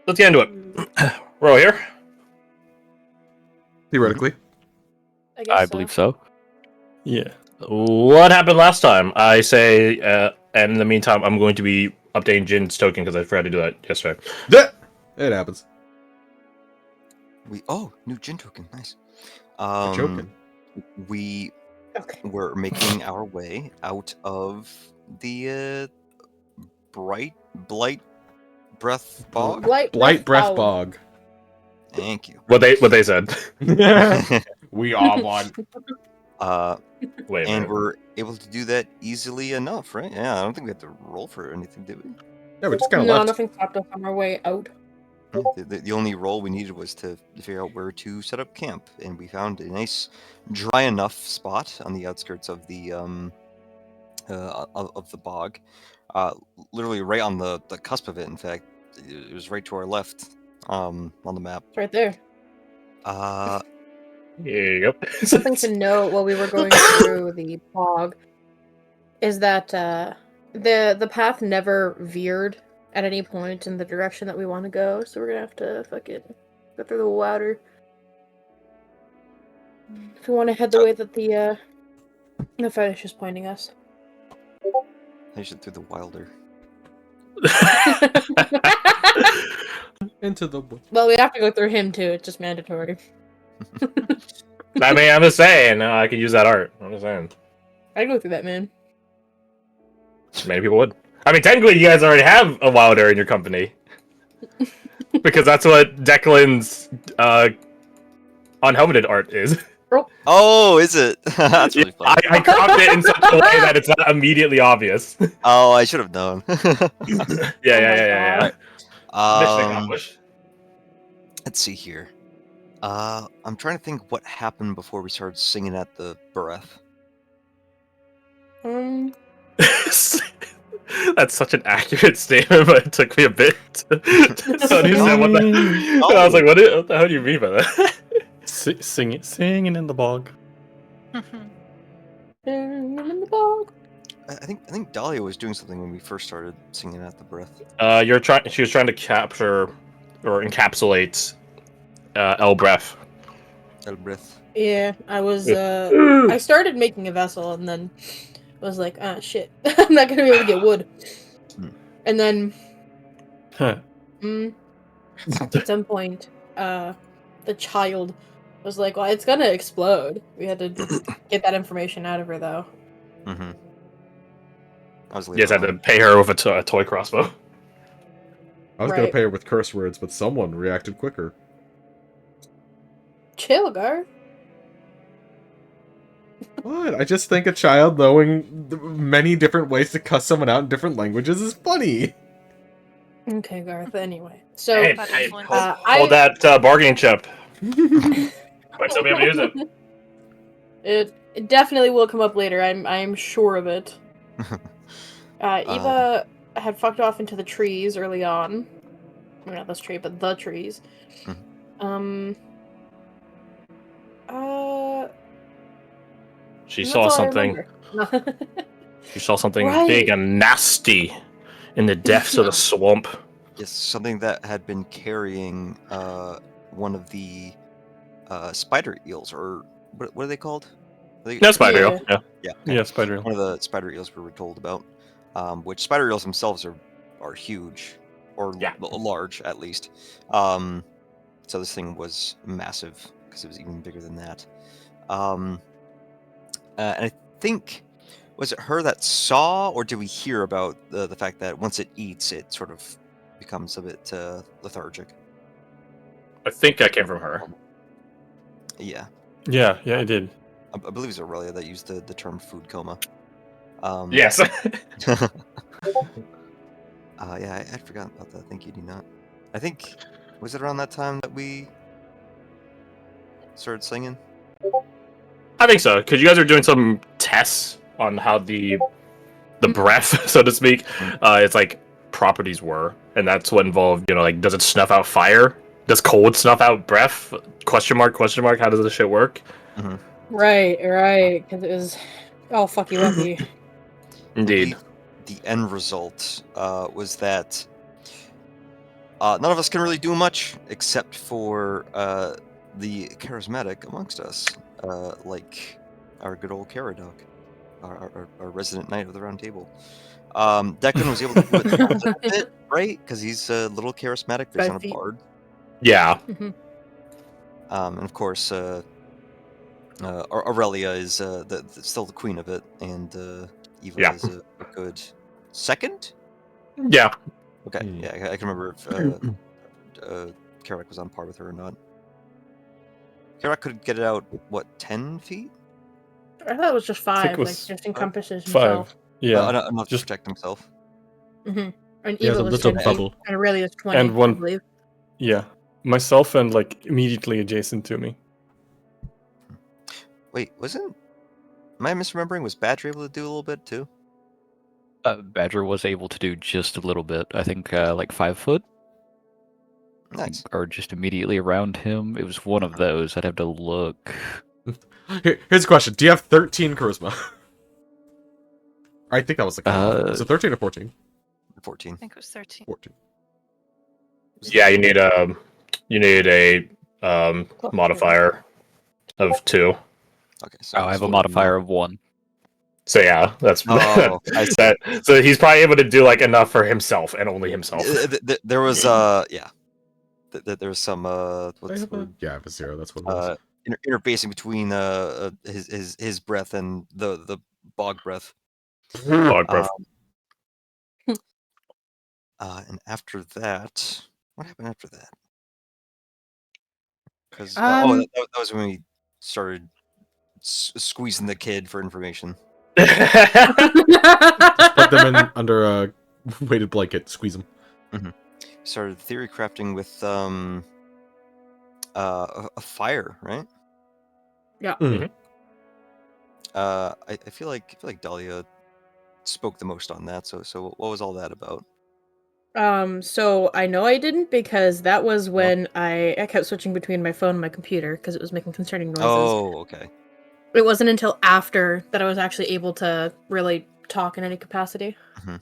let's get into it. We're all here. Theoretically. I believe so. Yeah. What happened last time? I say, and in the meantime, I'm going to be updating Jin's token because I forgot to do that yesterday. It happens. New gin token, nice. We're joking. We Okay. were making our way out of the blight breath bog. Blight breath bog. Thank you. What they said. We are one. Wait a And minute. we're able to do that easily enough, right? Yeah, I don't think we have to roll for anything, did we? Yeah, we just kind of No, left. nothing stopped us on our way out. The only roll we needed was to figure out where to set up camp, and we found a nice, dry enough spot on the outskirts of the of the bog, literally right on the cusp of it. In fact, it was right to our left on the map. It's right there. Yep. Something to note while we were going through the bog is that the path never veered at any point in the direction that we want to go, so we're gonna have to fucking go through the water if we want to head the way that the fetish is pointing us. I should through the wilder. Into the... Well, we have to go through him too. It's just mandatory. I mean, I'm just saying, I could use that art. I'm just saying. I'd go through that, man. Many people would. I mean, technically, you guys already have a wilder in your company. Because that's what Declan's unhelmeted art is. Oh, is it? That's really funny. I cropped it in such a way that it's not immediately obvious. Oh, I should have known. Yeah. Mission Um, accomplished. let's see here. I'm trying to think what happened before we started singing at the breath. That's such an accurate statement, but it took me a bit to understand what the... I was like, what the hell do you mean by that? Singing in the bog. In the bog. I think Dahlia was doing something when we first started singing at the breath. She was trying to capture or encapsulate Elbreth. Elbreth. Yeah, I was. I started making a vessel and then was like, ah, shit, I'm not gonna be able to get wood. And then, at some point, the child was like, well, it's gonna explode. We had to get that information out of her, though. Mm-hmm. You just had to pay her with a toy crossbow. I was gonna pay her with curse words, but someone reacted quicker. Chill, Garth. What? I just think a child knowing many different ways to cuss someone out in different languages is funny. Okay, Garth. Anyway, so hey, hold that bargaining chip. Might still be able to use it. It definitely will come up later. I'm sure of it. Eva had fucked off into the trees early on. Well, not this tree, but the trees. She saw something. She saw something big and nasty in the depths of the swamp. Yes, something that had been carrying one of the spider eels, or what are they called? No, spider eel. Yeah, spider eel. One of the spider eels we were told about, which spider eels themselves are huge, or large at least. So this thing was massive because it was even bigger than that. And I think, was it her that saw, or did we hear about the fact that once it eats, it sort of becomes a bit lethargic? I think that came from her. Yeah. Yeah, it did. I believe it was Aurelia that used the term food coma. Yes. Yeah, I'd forgotten about that. Thank you, do not. I think, was it around that time that we started singing? I think so, because you guys are doing some tests on how the breath, so to speak, its like properties were, and that's what involved, like, does it snuff out fire? Does cold snuff out breath? Question mark? How does this shit work? Mm-hmm. Right, because it was all fucky wucky. Indeed. The end result was that None of us can really do much except for the charismatic amongst us, like our good old Caradoc, our resident knight of the Round Table. Declan was able to do it a little bit, right? Because he's a little charismatic, but he's 5 not a feet. bard. Yeah. And of course, Aurelia is still the queen of it, and Eva Yeah. is a good second. Yeah. Okay, Hmm. yeah, I can remember if Karak was on par with her or not. Karak could get it out, what, 10 feet? I thought it was just 5, it was like just encompasses 5. himself. Yeah. Enough to just- protect himself. And He has Eva a was little 10 feet, bubble. and Aurelia's 20, And one- I believe. Yeah. Myself and like immediately adjacent to me. Wait, am I misremembering? Was Badger able to do a little bit too? Badger was able to do just a little bit. I think like 5 foot, Nice. or just immediately around him. It was one of those. I'd have to look. Here's a question: do you have 13 charisma? I think that was the cutoff. Was it 13 or 14? 14. I think it was 13. 14. Yeah, you need a modifier of 2. Okay, so I have a so- modifier of 1. So yeah, that's Oh, I see. that. So he's probably able to do like enough for himself and only himself. There was yeah. There was some what's the word? Yeah, I have a 0. That's what it was. Interfacing between his breath and the bog breath. Bog breath. And after that, what happened after that? Because that was when we started squeezing the kid for information. Put them in under a weighted blanket. Squeeze them. Started theory crafting with a fire, right? Yeah. Mhm. I feel like Dahlia spoke the most on that. So what was all that about? So I know I didn't, because that was when I kept switching between my phone and my computer because it was making concerning noises. Oh, okay. It wasn't until after that I was actually able to really talk in any capacity. Oh,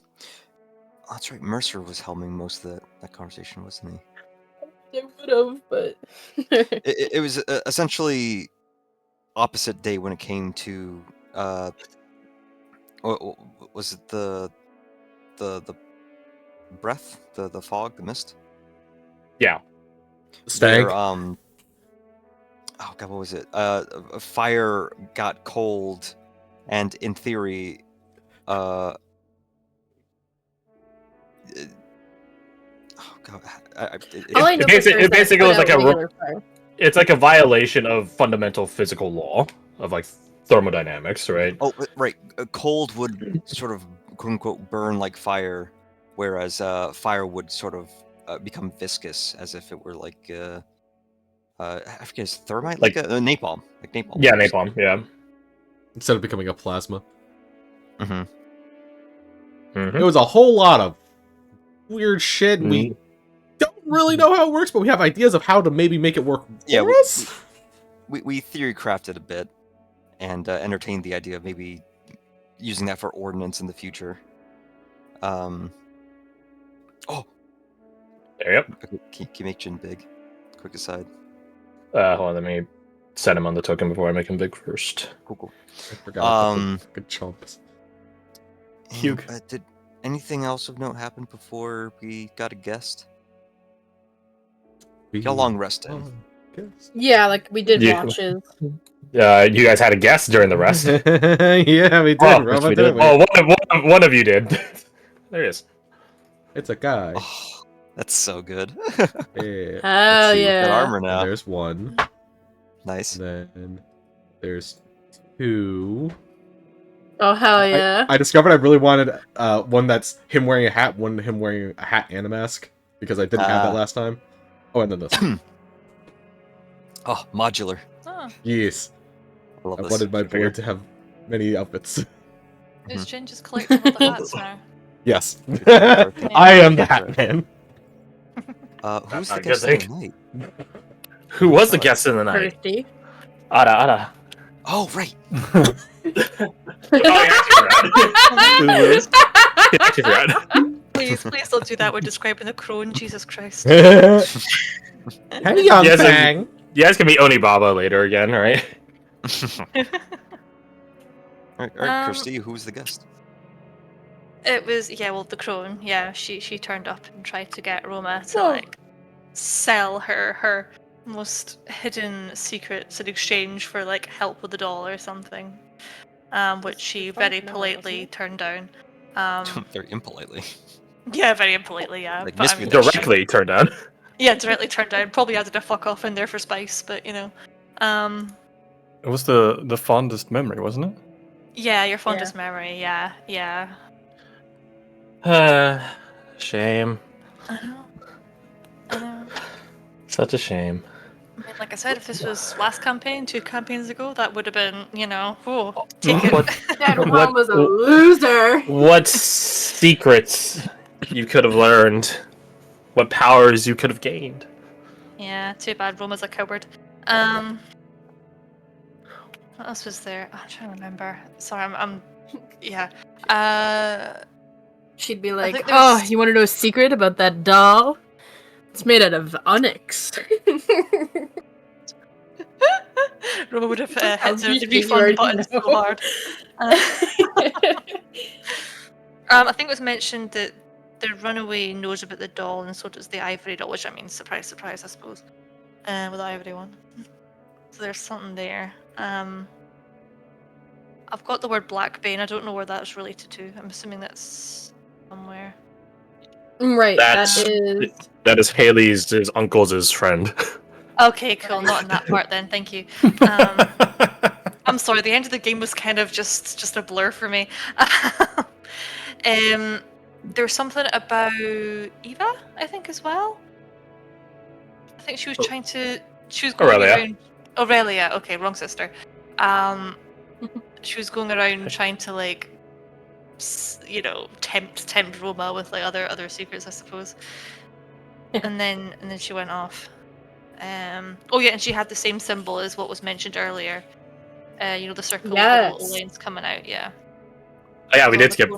that's right. Mercer was helming most of that conversation, wasn't he? They would have, but It was essentially opposite day when it came to was it the breath, the fog, the mist? Yeah. Stag. Where, oh god, what was it? A fire got cold, and in theory, oh god, all I know for It sure is that basically it was put like out a regular fire. It's like a violation of fundamental physical law of like thermodynamics, right? oh right, cold would sort of quote unquote burn like fire, whereas fire would sort of become viscous, as if it were like I forget, is thermite like a napalm, like napalm. Yeah, napalm. Yeah. Instead of becoming a plasma. Mm-hmm. Mhm. It was a whole lot of weird shit. And we don't really know how it works, but we have ideas of how to maybe make it work Yeah, for us. We theory crafted a bit, and entertained the idea of maybe using that for ordnance in the future. Oh, Yep. okay, can you make Jin big? Quick aside. Hold on, let me set him on the token before I make him big first. Cool. I forgot. Um, Good chomps. Hugh. Did anything else of note happen before we got a guest? How long rested? Yeah, like we did Yeah. watches. You guys had a guest during the rest. Yeah, we did. Oh, Robert, yes, we didn't did. we? Oh, one of you did. There he is. It's a guy. Oh, that's so good. Yeah. Hell see. That yeah. armor And now. there's one. Nice. Then there's 2. Oh hell yeah. I discovered I really wanted one that's him wearing a hat, one him wearing a hat and a mask, because I didn't have that last time. Oh, and then this. Oh, modular. Oh, Yes. I love I this. wanted my board to have many outfits. is Jin just collecting all the hats now? Yes. Yeah. I am the Hat Man. Who's the not guest good of the night? Who was the guest in the night? Thirsty. Ada. Oh, right. Oh, yeah, I actually forgot. I actually forgot. We Please don't do that. We're describing the crone. Jesus Christ. Hang on, Yes, Fang. You guys can meet Onibaba later again, right? All right, Um, Kirsty, who's the guest? It was the crone. Yeah, she turned up and tried to get Roma to Oh. like sell her most hidden secrets in exchange for like help with the doll or something. Which she very politely turned down. Very impolitely. Yeah, very impolitely, yeah. Like, But I mean, Directly turned down. yeah, directly turned down. Probably added a fuck off in there for spice, but you know. It was the fondest memory, wasn't it? Yeah, your fondest memory. Yeah. Shame. I know. Such a shame. I mean, like I said, if this was last campaign, 2 campaigns ago, that would have been, take it. That What- one was a loser. What secrets you could have learned? What powers you could have gained? Yeah, too bad. Roma's a coward. What else was there? I'm trying to remember. Sorry, yeah. She'd be I like, think there's- you want to know a secret about that doll? It's made out of onyx. Roma would have How hit the deep you refund already button so know. hard. I think it was mentioned that the runaway knows about the doll, and so does the ivory doll, which I mean, surprise, surprise, I suppose. With the ivory one. So there's something there. I've got the word Blackbane. I don't know where that's related to. I'm assuming that's somewhere. Right, That's- That is Haley's his uncle's friend. Okay, cool. Not in that part then. Thank you. I'm sorry. The end of the game was kind of just a blur for me. There's something about Eva, I think, as well. I think she was trying to. She was going Aurelia. around. Aurelia. Okay, wrong sister. She was going around trying to like, tempt Roma with like other secrets, I suppose. and then she went off. Oh yeah, and she had the same symbol as what was mentioned earlier. The circle with the little lines coming out. Yeah. Oh, yeah, we did skip.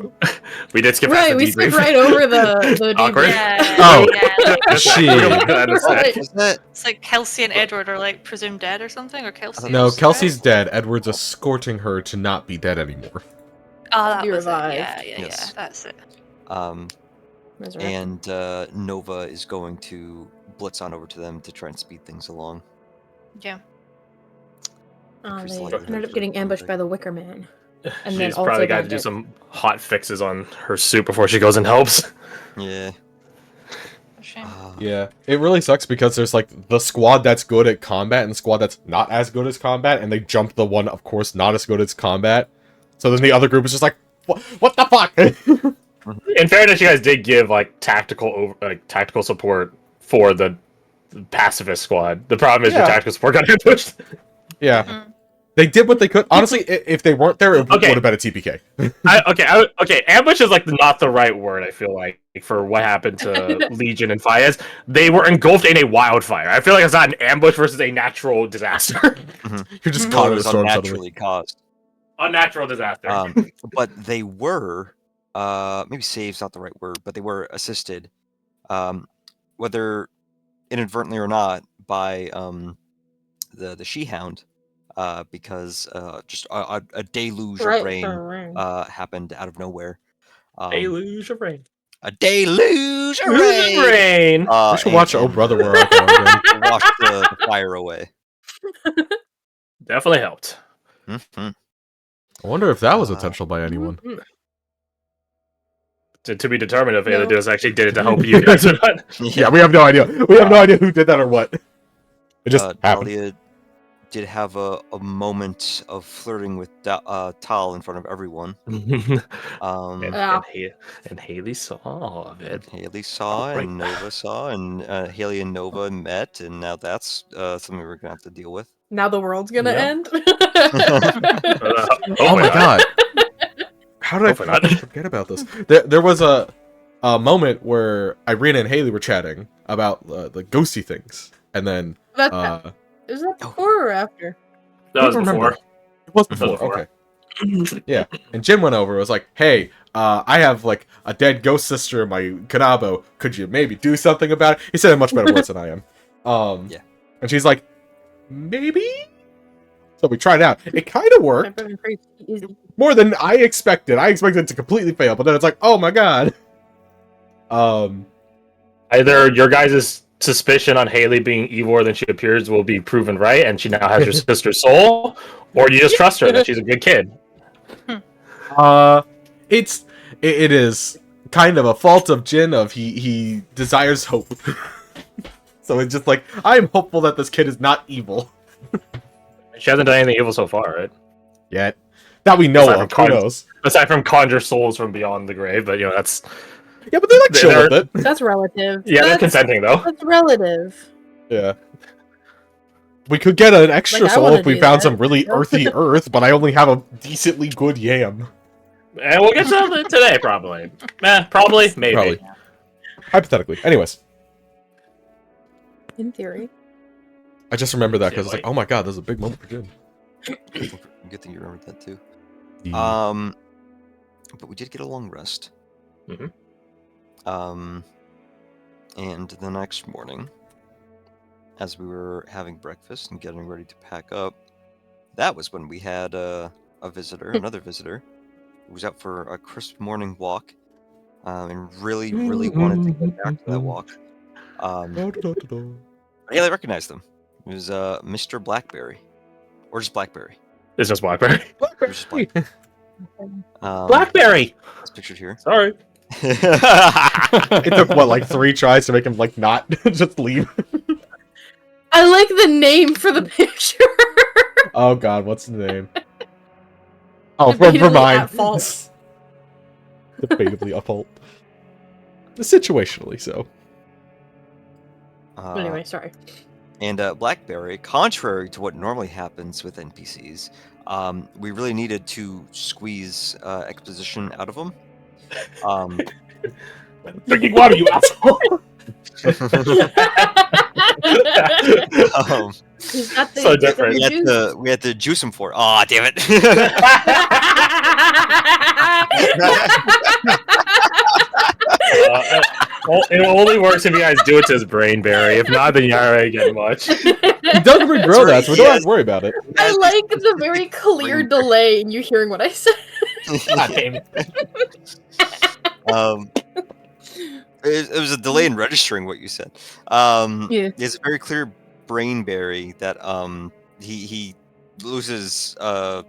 We did skip. Right, past the we skipped debrief. right over the Awkward. debrief. Yeah. Oh. Yeah. Shit. Was that? It's like Kelsey and Edward are like presumed dead or something, or Kelsey. No, is Kelsey's dead. dead. Edward's escorting her to not be dead anymore. Oh, that Be was revived. it. Yeah, Yes. that's it. Resurrected. And Nova is going to blitz on over to them to try and speed things along. Yeah. Chris They Lighter ended up is getting really ambushed big. by the Wicker Man. And She's then also probably got to do Bandit. some hot fixes on her suit before she goes and helps. Yeah. For shame. Yeah, it really sucks because there's like the squad that's good at combat and the squad that's not as good as combat, and they jump the one, of course, not as good as combat. So then the other group is just like, what the fuck? In fairness, you guys did give like tactical support for the pacifist squad. The problem is your Yeah. tactical support got ambushed. Yeah. Mm. They did what they could. Honestly, if they weren't there, it Okay. would have been a TPK. Okay. Ambush is like not the right word. I feel like for what happened to Legion and Fayez, they were engulfed in a wildfire. I feel like it's not an ambush versus a natural disaster. You're just No, caught it in a was storm suddenly. unnaturally caused. Unnatural disaster. But they were, maybe save's not the right word, but they were assisted, whether inadvertently or not, by the She-Hound, because just a deluge of rain happened out of nowhere. Deluge of rain. A deluge of Deluge of rain! rain. I should watch Oh and Brother, Where Art Thou again. wash the fire away. Definitely helped. Mhm. I wonder if that was intentional by anyone. To be determined if No. Aelidus actually did it to help you guys or not. Yeah, we have no idea. We have no idea who did that or what. It just happened. Talia did have a moment of flirting with Tal in front of everyone. and, Yeah. and Haley saw all of it. Haley saw Right. and Nova saw, and Haley and Nova met, and now that's something we're gonna have to deal with. Now the world's gonna Yeah. end. Oh my god. How did I Hopefully not. fucking forget about this? There was a moment where Irina and Haley were chatting about the ghosty things. And then Is that before or after? That was I don't remember. before. It was That was before. before. Okay. Yeah, and Jin went over and was like, hey, I have, like, a dead ghost sister in my Kanabo. Could you maybe do something about it? He said it in much better words than I am. Yeah. And she's like, maybe? So we tried it out. It kind of worked. More than I expected. I expected it to completely fail, but then it's like, oh my god. Either your guys' suspicion on Haley being eviler than she appears will be proven right, and she now has your sister's soul, or you just trust her that she's a good kid. It is kind of a fault of Jin of he desires hope. So it's just like, I'm hopeful that this kid is not evil. She hasn't done anything evil so far, right? Yet. That we know of. Who knows? Aside from conjure souls from beyond the grave, but that's... Yeah, but they like chill with it. That's relative. Yeah, they're consenting, though. That's relative. Yeah. We could get an extra Like, I soul wanna if we do found that. some really earthy earth, but I only have a decently good yam. And we'll get to it today, probably. Probably, maybe. Probably. Hypothetically. Anyways. In theory. I just remember that because it's like, oh my god, there's a big moment for Jin. Good thing you remembered that too. Yeah. But we did get a long rest. Mhm. And the next morning, as we were having breakfast and getting ready to pack up, that was when we had a visitor, another visitor, who was out for a crisp morning walk, and really, really wanted to get back to that walk. Yeah, I recognized him. It was Mr. Blackberry, or just Blackberry. It's just Blackberry. It was just Blackberry. Blackberry! It's pictured here. Sorry. It took, what, like 3 tries to make him, like, not just leave? I like the name for the picture. Oh god, what's the name? Oh, Debatably for mine. at fault. Debatably at fault. Situationally so. Anyway, sorry. And Blackberry, contrary to what normally happens with NPCs, we really needed to squeeze exposition out of them. Drinking water, you asshole! So different. We had to juice him for it. Aw, damn it. It only works if you guys do it to his brain, Barry. If not, then you're not already getting much. He doesn't regrow that, so we don't have to worry about it. I like the very clear delay in you hearing what I said. God damn it. It was a delay in registering what you said. Yeah. It's a very clear brain berry that he loses his More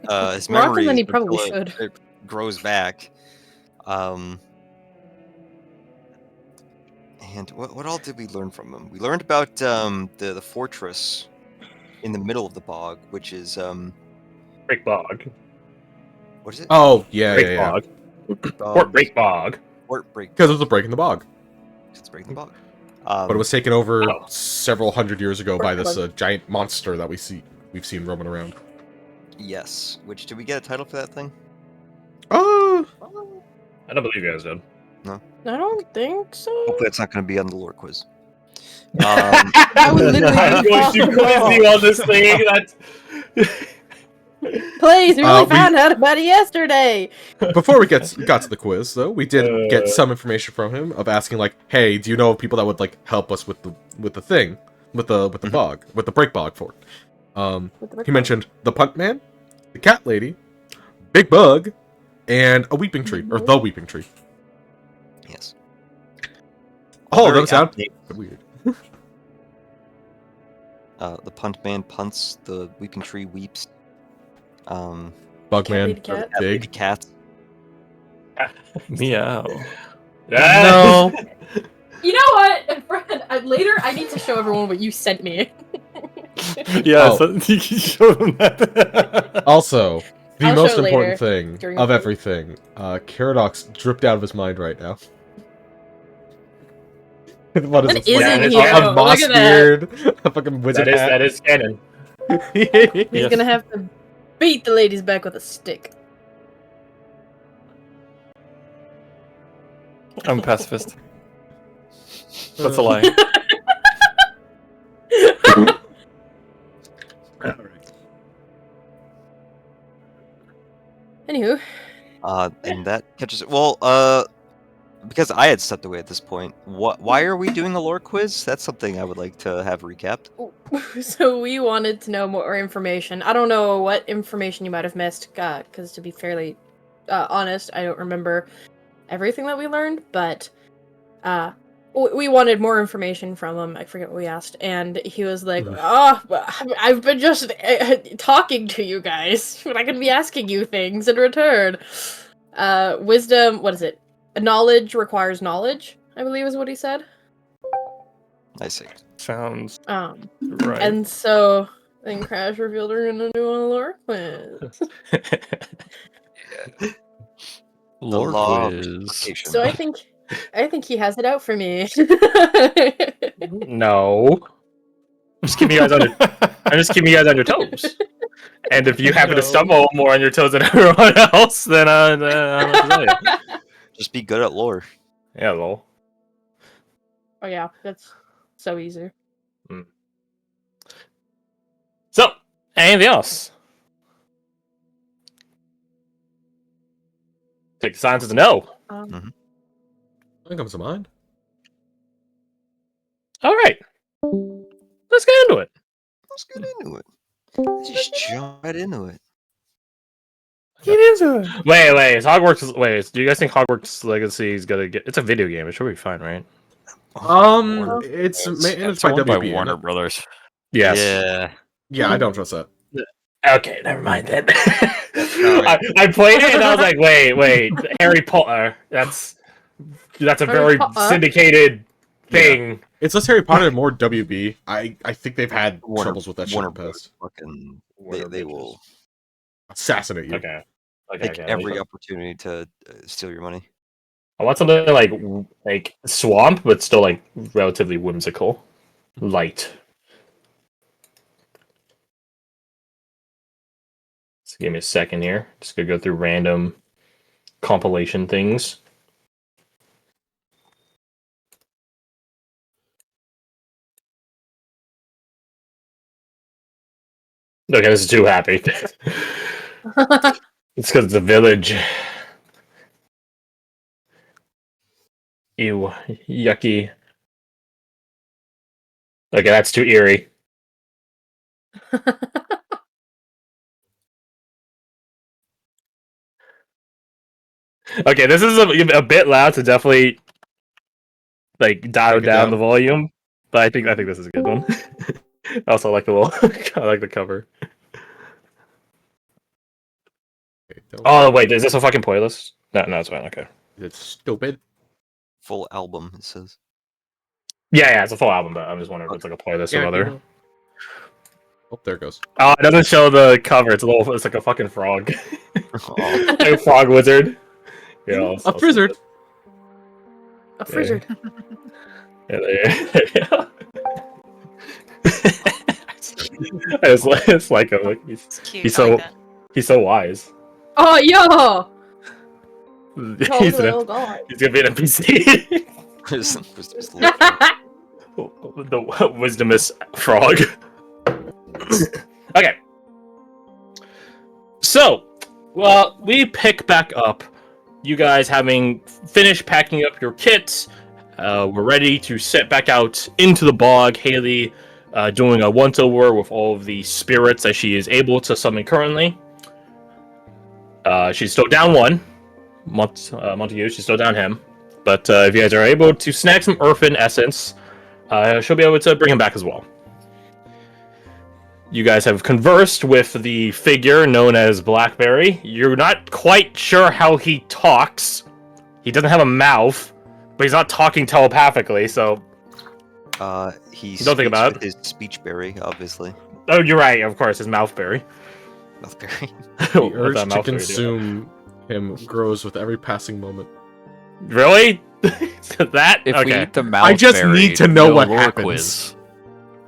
often memory than he probably until should. it grows back. And what all did we learn from him? We learned about the fortress in the middle of the bog, which is Break bog. what is it? Oh, yeah, Break yeah. bog. Fort Break bog. Fort Break. Because it was a break in the bog. It's breaking the bog. But it was taken over Oh. several hundred years ago by this giant monster that we've seen roaming around. Yes. Which did we get a title for that thing? Oh, I don't believe you guys did. I don't think so. Hopefully, it's not going to be on the lore quiz. I would literally I'm going to quiz you on this thing. That's... Please, we only we- found out about it yesterday. before we got to the quiz, though, we did get some information from him of asking, like, hey, do you know of people that would like help us with the thing, with the bog, with the break bog fort? He mentioned the punt man, the cat lady, big bug, and a weeping tree, or the weeping tree. Yes. Oh, Very that sound aptly, weird. the punt man punts, the weeping tree weeps. Bugman, lady cat. big. Cat. Meow. No. You know what, Fred? Later, I need to show everyone what you sent me. Yeah, Oh. so you can show them that. Also, the I'll most show important later, thing during of the- everything, Caradox dripped out of his mind right now. What is What this? is in like, here? a Look moss at that. beard, a fucking wizard hat. that is canon. He's Yes. gonna have to beat the ladies back with a stick. I'm a pacifist. That's a lie. that catches it. Well, because I had stepped away at this point. Why are we doing a lore quiz? That's something I would like to have recapped. So we wanted to know more information. I don't know what information you might have missed, because to be fairly honest, I don't remember everything that we learned, but we wanted more information from him. I forget what we asked, and he was like, I've been just talking to you guys, but I can be asking you things in return. Wisdom, what is it? Knowledge requires knowledge, I believe is what he said. I see. Sounds Right. right. And so then Crash revealed her in a new lore quiz. Lore law of quiz. reciprocation. So I think he has it out for me. No. I'm just keeping you guys on your toes. And if you happen to stumble more on your toes than everyone else, then I don't know what to tell you. Just be good at lore. Yeah, lol. Oh yeah, that's so easy. So, anything else? Take the silence as a no. Nothing comes to mind. All right. Let's get into it. Let's get into it. Let's just jump right into it. Get into it. Wait. Is Hogwarts? Wait, do you guys think Hogwarts Legacy is gonna get? It's a video game. It should be fine, right? It's It's managed by owned WB. by Warner Brothers. Yes. Yeah. Yeah, I don't trust that. Okay, never mind then. I played it and I was like, wait, Harry Potter. That's a Harry very Potter? syndicated thing. It's less Harry Potter and more WB. I think they've had Warner- troubles with that shit Warner in the past. Fucking, Warner they Bros. will Assassinate you. Okay. take every opportunity to steal your money. I want something like Swamp, but still like relatively whimsical, light. So give me a second here. Just gonna go through random compilation things. Okay, this is too happy. It's because it's a village. Ew, yucky. Okay, that's too eerie. Okay, this is a bit loud, so definitely like dial Take it down down. the volume. But I think this is a good one. I also like the little. I like the cover. Okay, don't- Oh wait, is this a fucking playlist? No, it's fine. Okay. It's stupid. Full album, it says. Yeah, it's a full album, but I'm just wondering if it's like a playlist Yeah, of other. you know. Oh, there it goes. Oh, it doesn't show the cover. It's like a fucking frog, Oh, like a frog wizard. Yeah, I'll A frizzard. A frizzard. Yeah, there you go. It's like him. Like, It's cute. He's I like so- that. he's so wise. Oh yo! He's Oh god. gonna be an NPC. there's The wisdomous frog. Okay. So, well, we pick back up. You guys having finished packing up your kits. We're ready to set back out into the bog. Haley doing a once-over with all of the spirits that she is able to summon currently. She's still down one. Montague, she's still down him. But if you guys are able to snag some Earthen Essence, she'll be able to bring him back as well. You guys have conversed with the figure known as Blackberry. You're not quite sure how he talks. He doesn't have a mouth, but he's not talking telepathically, so... he Don't think about with his speech berry, obviously. Oh, you're right, of course, his mouthberry. Mouthberry. The What urge that to mouthberry do? consume him grows with every passing moment. Really? That? If we Okay. eat the mouse I just berry, need to know no what lore happens. quiz.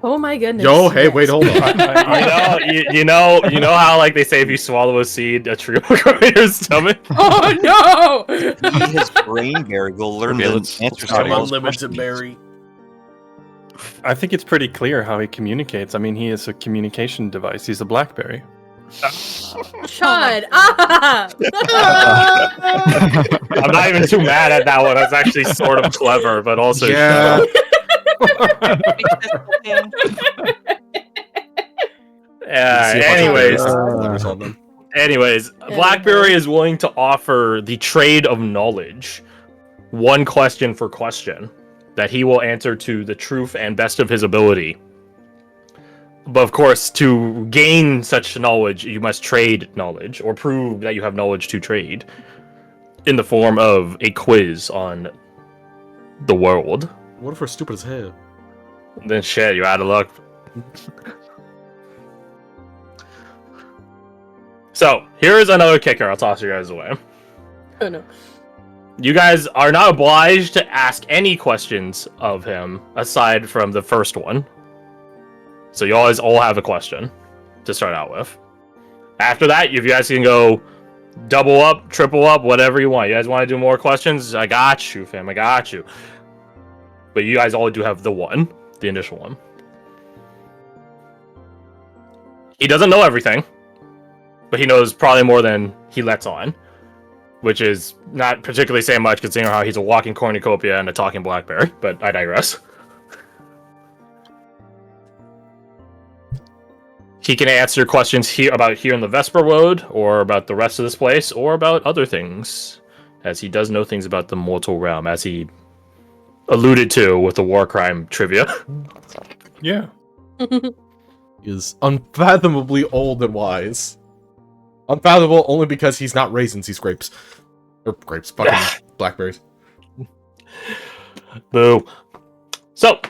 Oh my goodness. Yo, hey, yes. wait, hold on. You know how like they say if you swallow a seed, a tree will grow in your stomach. Oh no! Eat his brain berry. We'll learn Okay, the let's answers start to it. all those questions. I think it's pretty clear how he communicates. I mean, he is a communication device. He's a BlackBerry. Shut up! I'm not even too mad at that one. That's actually sort of clever, but also Yeah. shut up. Anyways, Blackberry is willing to offer the trade of knowledge, one question for question, that he will answer to the truth and best of his ability. But of course, to gain such knowledge, you must trade knowledge, or prove that you have knowledge to trade, in the form of a quiz on the world. What if we're stupid as hell? Then shit, you're out of luck. So, here's another kicker I'll toss you guys away. Oh no. You guys are not obliged to ask any questions of him, aside from the first one. So you always all have a question to start out with. After that, if you guys can go double up, triple up, whatever you want. You guys want to do more questions? I got you, fam. I got you. But you guys all do have the one, the initial one. He doesn't know everything, but he knows probably more than he lets on, which is not particularly saying much considering how he's a walking cornucopia and a talking Blackberry, but I digress. He can answer questions here in the Vesper Road, or about the rest of this place, or about other things, as he does know things about the mortal realm, as he alluded to with the war crime trivia. Yeah. He is unfathomably old and wise. Unfathomable only because he's not raisins, he's grapes. Or grapes, fucking blackberries. Boo. So,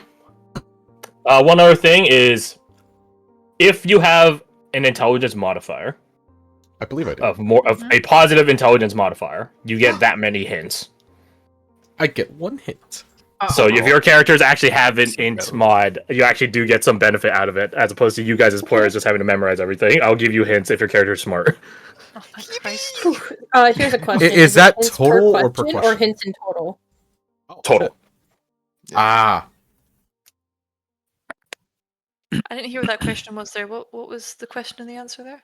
one other thing is, if you have an intelligence modifier, I believe I do. of a positive intelligence modifier, you get that many hints. I get one hint. So if your characters actually have an int mod, you actually do get some benefit out of it, as opposed to you guys as players just having to memorize everything. I'll give you hints if your character's smart. Oh, thanks, Christ. Here's a question. Is that it hints total or per Or question? hints in total? Total. Ah. I didn't hear what that question was there. What was the question and the answer there?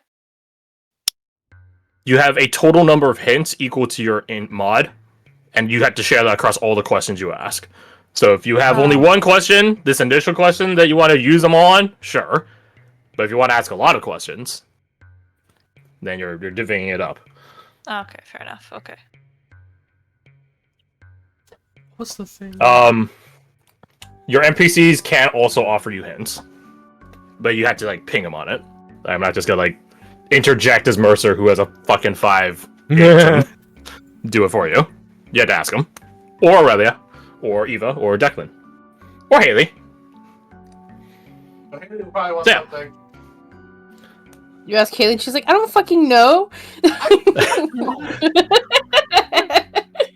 You have a total number of hints equal to your int mod, and you have to share that across all the questions you ask. So if you have only one question, this initial question that you want to use them on, sure. But if you want to ask a lot of questions, then you're divvying it up. Okay, fair enough. Okay. What's the thing? Your NPCs can also offer you hints, but you have to like ping them on it. I'm not just gonna like interject as Mercer, who has a fucking 5, and do it for you. You had to ask him, or Aurelia, or Eva, or Declan, or Haley. Haley probably wants Yeah. something. You ask Haley, and she's like, I don't fucking know.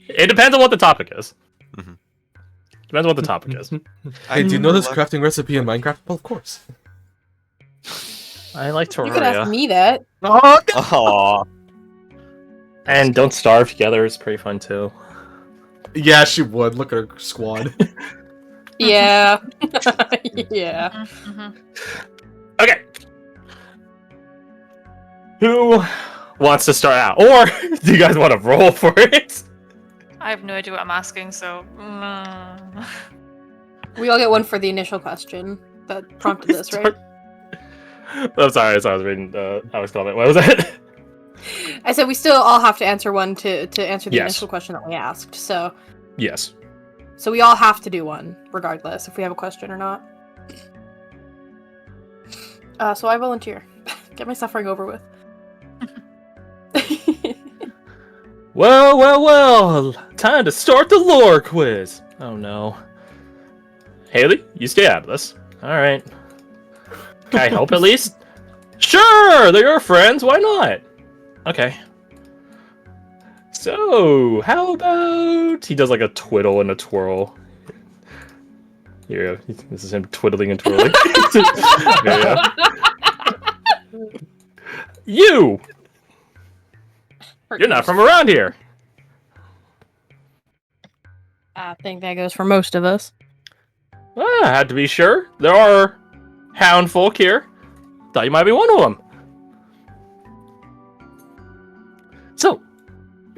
It depends on what the topic is. Mhm. Depends on what the topic is. Hey, do you know this crafting recipe in Minecraft? Well, of course. I like You could ask me that. Oh, Aww. And Don't Starve Together is pretty fun too. yeah, she would. Look at her squad. Yeah. Yeah. Mm-hmm. Okay. Who wants to start out? Or do you guys want to roll for it? I have no idea what I'm asking, so. We all get one for the initial question that prompted this, right? I'm sorry, I was reading Alex comment. What was that? I said we still all have to answer one to answer the Yes. initial question that we asked. So Yes. we all have to do one, regardless if we have a question or not. So I volunteer. Get my suffering over with. Well. Time to start the lore quiz. Oh no. Haley, you stay out of this. Alright. Can I help at least? Sure! They're your friends, why not? Okay. So, how about... He does like a twiddle and a twirl. Here you go. This is him twiddling and twirling. There you go. You! You're not from around here. I think that goes for most of us. I had to be sure. There are hound folk here. Thought you might be one of them.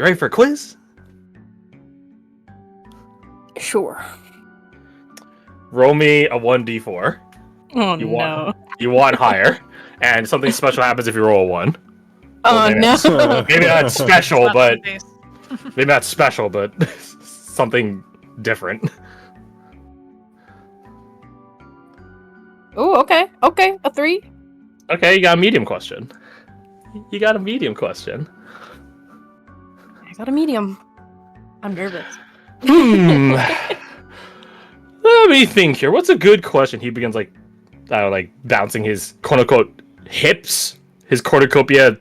You ready for a quiz? Sure. Roll me a 1d4. Oh You no. You want higher, and something special happens if you roll a 1. Oh maybe no. Maybe not special, Slap but in the face. maybe not special, but something different. Oh, okay. Okay, a 3. Okay, you got a medium question. You got a medium question. I got a medium. I'm nervous. Let me think here. What's a good question? He begins like bouncing his quote unquote hips, his cornucopia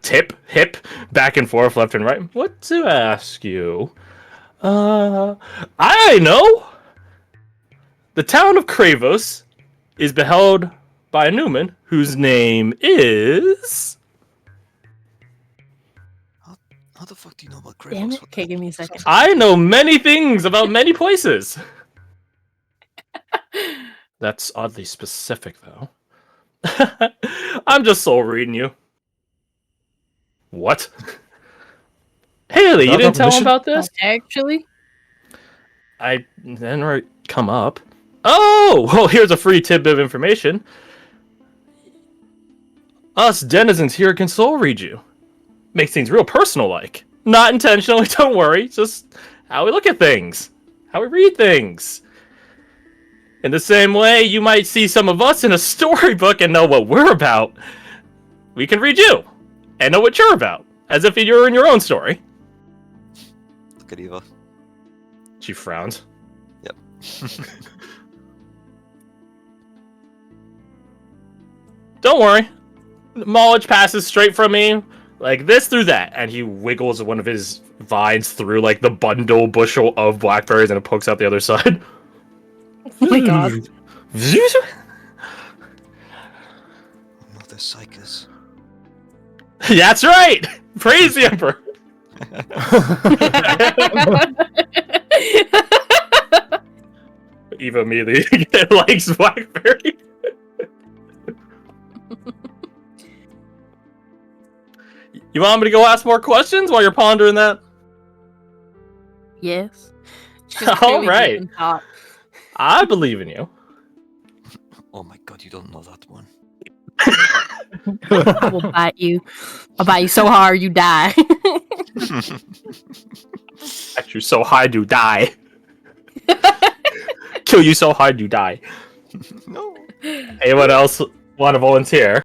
hip, back and forth, left and right. What to ask you? I know. The town of Kravos is beheld by a Newman whose name is. How the fuck do you know about Damn Kravos? it. Okay, give me a second. I know many things about many places. That's oddly specific, though. I'm just soul reading you. What? Haley, you Without didn't tell him permission? about this? Actually, I didn't come up. Oh, well, here's a free tidbit of information. Us denizens here can soul read you. Makes things real personal-like. Not intentionally, don't worry. Just how we look at things. How we read things. In the same way, you might see some of us in a storybook and know what we're about. We can read you and know what you're about, as if you're in your own story. Look at Eva. She frowns. Yep. Don't worry. Knowledge passes straight from me, like this through that, and he wiggles one of his vines through like the bushel of blackberries, and it pokes out the other side. oh my god. Mother Psychus. That's right! Praise the Emperor! Eva immediately likes blackberry. You want me to go ask more questions while you're pondering that? Yes. She's All clearly right. keeping top. I believe in you. Oh my god, you don't know that one. I will bite you. I'll bite you so hard you die. At you so hard you die. Kill you so hard you die. No. Anyone else want to volunteer?